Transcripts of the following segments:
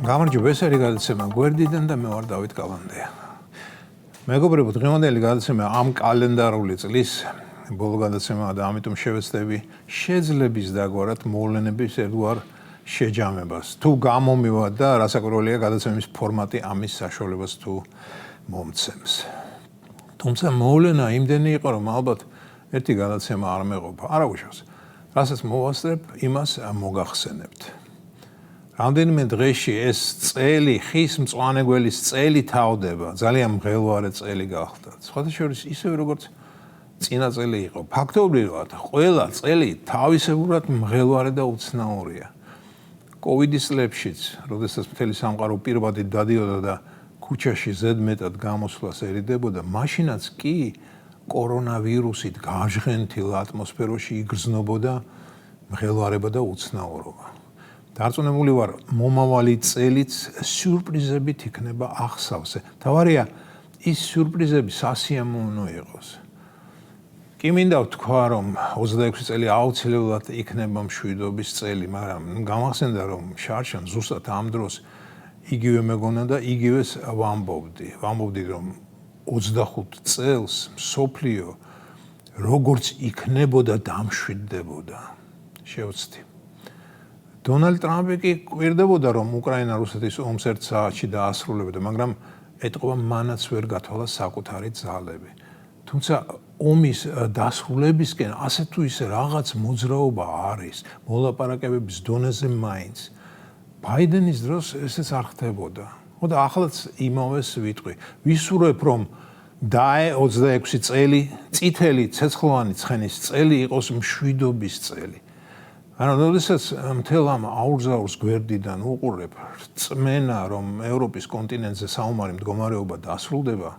გამარჯობა, ეს არის გადაცემა გვერდიდან და მე ვარ დავით გალანდია. მეგობრებო, დღევანდელი გადაცემა ამ კალენდარული წლის ბოლო გადაცემაა და ამიტომ შევეცდები შეძლების დაგვარად მოვლენების ერთგვარ შეჯამებას. თუ გამომივად და რასაკვირველია გადაცემის ფორმატი ამის საშუალებას თუ მომცემს. თუმცა მოვლენა იმდენი იყო, რომ ალბათ ერთი გადაცემა არ მეყოფა. არა უშავს. რასაც მოვასწრებ, იმას მოგახსენებთ. რამდენიმე დღეში ეს წელი, ხის მწვანე გველის წელი თავდება, ძალიან მღელვარე წელი გახდა. სხვათა შორის ისევე როგორც წინა წელი იყო. ფაქტობრივად, ყველა წელი თავისებურად მღელვარე და უცნაურია. კოვიდის წლებშიც, როდესაც მთელი სამყარო პირბადით დადიოდა და ქუჩაში ზედმეტად გამოსვლას ერიდებოდა, მაშინაც კი კორონავირუსით გაჟღენთილ ატმოსფეროში იგრძნობოდა მღელვარება და უცნაურობა. დარწმუნებული ვარ, მომავალი წელიც სიურპრიზებით იქნება ახსავსე. თავარია, ის სიურპრიზები სასიამოვნო იყოს. კი მინდა ვთქვა, რომ 26 წელი აუცილებლად იქნება მშვიდობის წელი, მაგრამ გამახსენდა, რომ შარშან ზუსტად ამ დროს იგივე მეგონა და იგივეს ვამბობდი. ვამბობდი, რომ 25 წელს მსოფლიო როგორც იქნებოდა დამშვიდდებოდა. შევცდი. დონალდ ტრამპი კი კვირდებოდა, რომ უკრაინა რუსეთის ომს ერთ საათში დაასრულებდა, მაგრამ ეტყობა მანაც ვერ გათვალა საკუთარი ძალები. თუმცა ომის დასრულებისკენ ასე თუ ისე რაღაც მოძრაობა არის, მოლაპარაკებების დონეზე მაინც. ბაიდენის დროს ესეც არ ხდებოდა. ხოდა ახლაც იმავეს ვიტყვი. ვისურვებ, რომ დაე 26 წელი, წითელი ცეცხლოვანი ცხენის წელი იყოს მშვიდობის წელი. ანუ როდესაც მთელ ამ აურზაურს გვერდიდან უყურებ რწმენა, რომ ევროპის კონტინენტზე საომარი მდგომარეობა დასრულდება,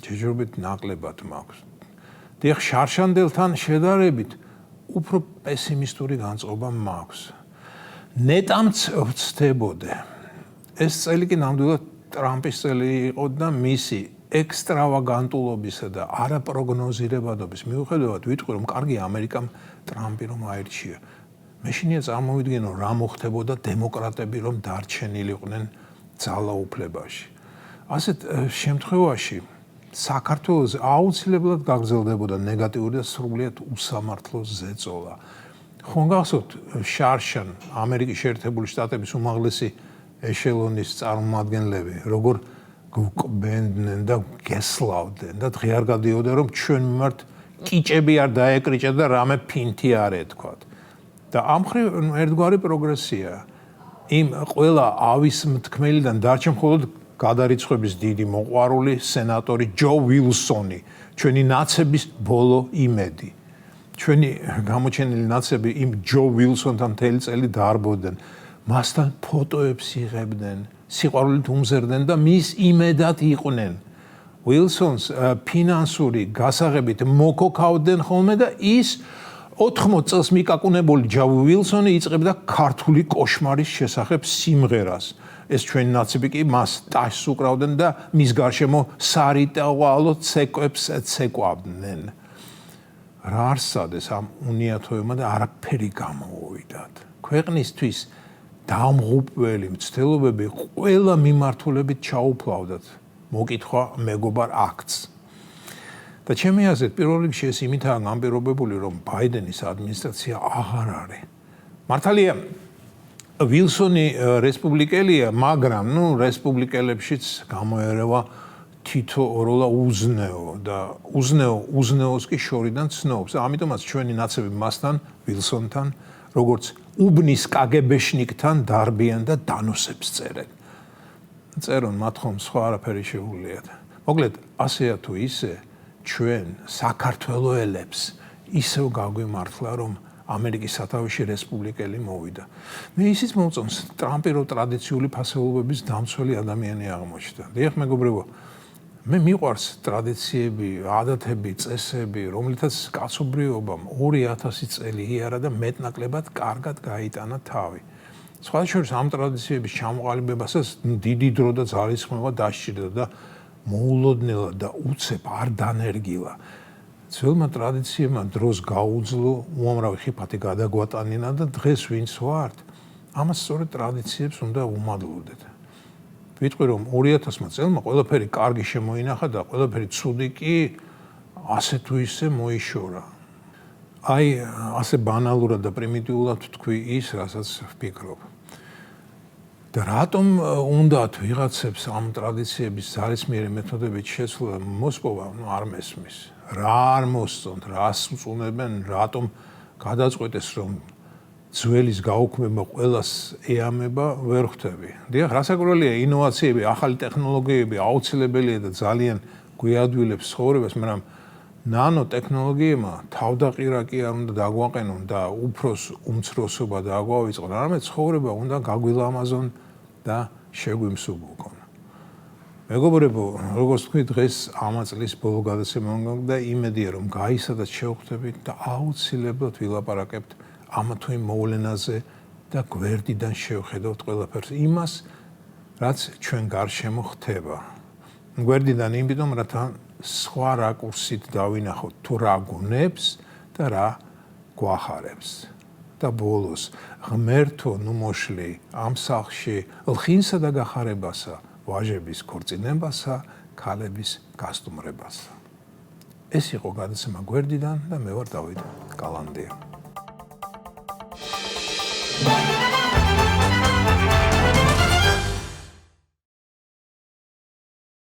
ჯერჯერობით ნაკლებად მაქვს. დიახ, შარშანდელთან შედარებით უფრო პესიმისტური განწყობა მაქვს. ნეტამც ვცდებოდე. ეს წელი კი ნამდვილად ტრამპის წელი იყო და მისი ექსტრავაგანტულობისა და არაპროგნოზირებადობის მიუხედავად ვიტყვი, რომ კარგი ამერიკამ ტრამპი რომ აირჩია. მეშინია წარმოვიდგინო, რა მოხდებოდა დემოკრატები რომ დარჩენილიყვნენ ძალაუფლებაში. ასეთ შემთხვევაში საქართველოს აუცილებლად გაგრძელდებოდა ნეგატიური და სრულიად უსამართლო ზეწოლა. ხომ გახსოვთ შარშან ამერიკის შეერთებული შტატების უმაღლესი ეშელონის წარმომადგენლები, როგორ გვკბენდნენ და გესლავდნენ და დღე არ გადიოდა, რომ ჩვენ მიმართ კიჭები არ დაეკრიჭა და რამე ფინთი არ ეთქვათ. და ამ მხრივ ერთგვარი პროგრესია. იმ ყველა ავის მთქმელიდან დარჩა მხოლოდ გადარიცხვების დიდი მოყვარული სენატორი ჯო ვილსონი, ჩვენი ნაცების ბოლო იმედი. ჩვენი გამოჩენილი ნაცები იმ ჯო ვილსონთან მთელი წელი დაარბოდნენ, მასთან ფოტოებს იღებდნენ, სიყვარულით უმზერდნენ და მის იმედად იყვნენ. ვილსონს ფინანსური გასაღებით მოკოქავდნენ ხოლმე და ის 80 წელს მიკაკუნებული ჯო ვილსონი იწყებდა ქართული კოშმარის შესახებ სიმღერას. ეს ჩვენი ნაცები კი მას ტაშს უკრავდნენ და მის გარშემო სარიტუალო ცეკვებს ცეკვავდნენ. რა არსადეს ამ უნიათოებმა და არაფერი გამოუვიდათ. ქვეყნისთვის დამღუპველი მცდელობები ყველა მიმართულებით ჩაუფლავდათ. მოკითხვა მეგობარ აქტს. და ჩემი აზრით, პირველ რიგში ეს იმითაა განპირობებული, რომ ბაიდენის ადმინისტრაცია აღარ არის. მართალია, ვილსონი რესპუბლიკელია, მაგრამ რესპუბლიკელებშიც გამოერევა თითო როლა უზნეო და უზნეოს კი შორიდან ცნობს. ამიტომაც ჩვენი ნაცები მასთან, ვილსონთან, როგორც უბნის კაგებეშნიკთან დარბიან და დანოსებს წერენ. წერონ მათ ხომ სხვა არაფერი შეუძლიათ. მოკლედ, ასეა თუ ისე, ჩვენ საქართველოელებს ისევ გაგვიმართლა, რომ ამერიკის სათავეში რესპუბლიკელი მოვიდა. მე ისიც მომწონს, ტრამპი რო ტრადიციული ფასეულობების დამცველი ადამიანი აღმოჩნდა. დიახ, მეგობრებო, მე მიყვარს ტრადიციები, ადათები, წესები, რომლითაც კაცობრიობამ 2000 წელი იარა და მეტნაკლებად კარგად გაიტანა თავი. სხვა შორის ამ ტრადიციების ჩამოყალიბებასაც დიდი დრო და ძალისხმევა დასჭირდა და მოულოდნელად და უცებ არ დანერგილა. ძველმა ტრადიციებმა დროს გაუძლო, უამრავი ხიფათი გადაგვატანინა და დღეს ვინც ვართ, ამას სწორედ ტრადიციებს უნდა უმადლოდეთ. ვიტყვი რომ 2000 წელმა ყველაფერი კარგი შემოინახა და ყველაფერი ცუდი კი ასე თუ ისე მოიშორა. აი ასე ბანალურად და პრიმიტიულად თქვი ის, რასაც ვფიქრობ. და რატომ უნდათ ვიღაცებს ამ ტრადიციების ძალისმიერი მეთოდებით შეცვლა მოსპოვა, არ მესმის. რა არ მოსწონთ, რას უწუნებენ, რატომ გადაწყვეტეს რომ ძველის გაუქმება ყველას ეამება, ვერ ხვდები. დიახ, რასაკვირველია, ინოვაციები, ახალი ტექნოლოგიები აუცილებელია და ძალიან გვიადვილებს ცხოვრებას, მაგრამ ნანოტექნოლოგიებმა თავდაყირა კი არ უნდა დაგვაყენონ და უფროს უმცროსობა დაგვავიწყონ, არამედ ცხოვრება უნდა გაგვილამაზონ და შეგვიმსუბუქონ. მეგობრებო, როგორც თქვი, დღეს ამ წლის ბოლო გადაცემა და იმედია რომ გაისადაც შევხვდებით და აუცილებლად ვილაპარაკებთ ამ თუ იმ მოვლენაზე და გვერდიდან შევხედავთ ყველაფერს იმას, რაც ჩვენ გარშემო ხდება. გვერდიდან იმიტომ, რათა სხვა რაკურსით დავინახოთ თუ რა გუნებს და რა გვახარებს. და ბოლოს ღმერთო ნუ მოშლი ამ სახლში ლხინსა და გახარებასა, ვაჟების ქორწინებასა, ქალების გასტუმრებასა. ეს იყო გადაცემა გვერდიდან და მე ვარ დავით კალანდია.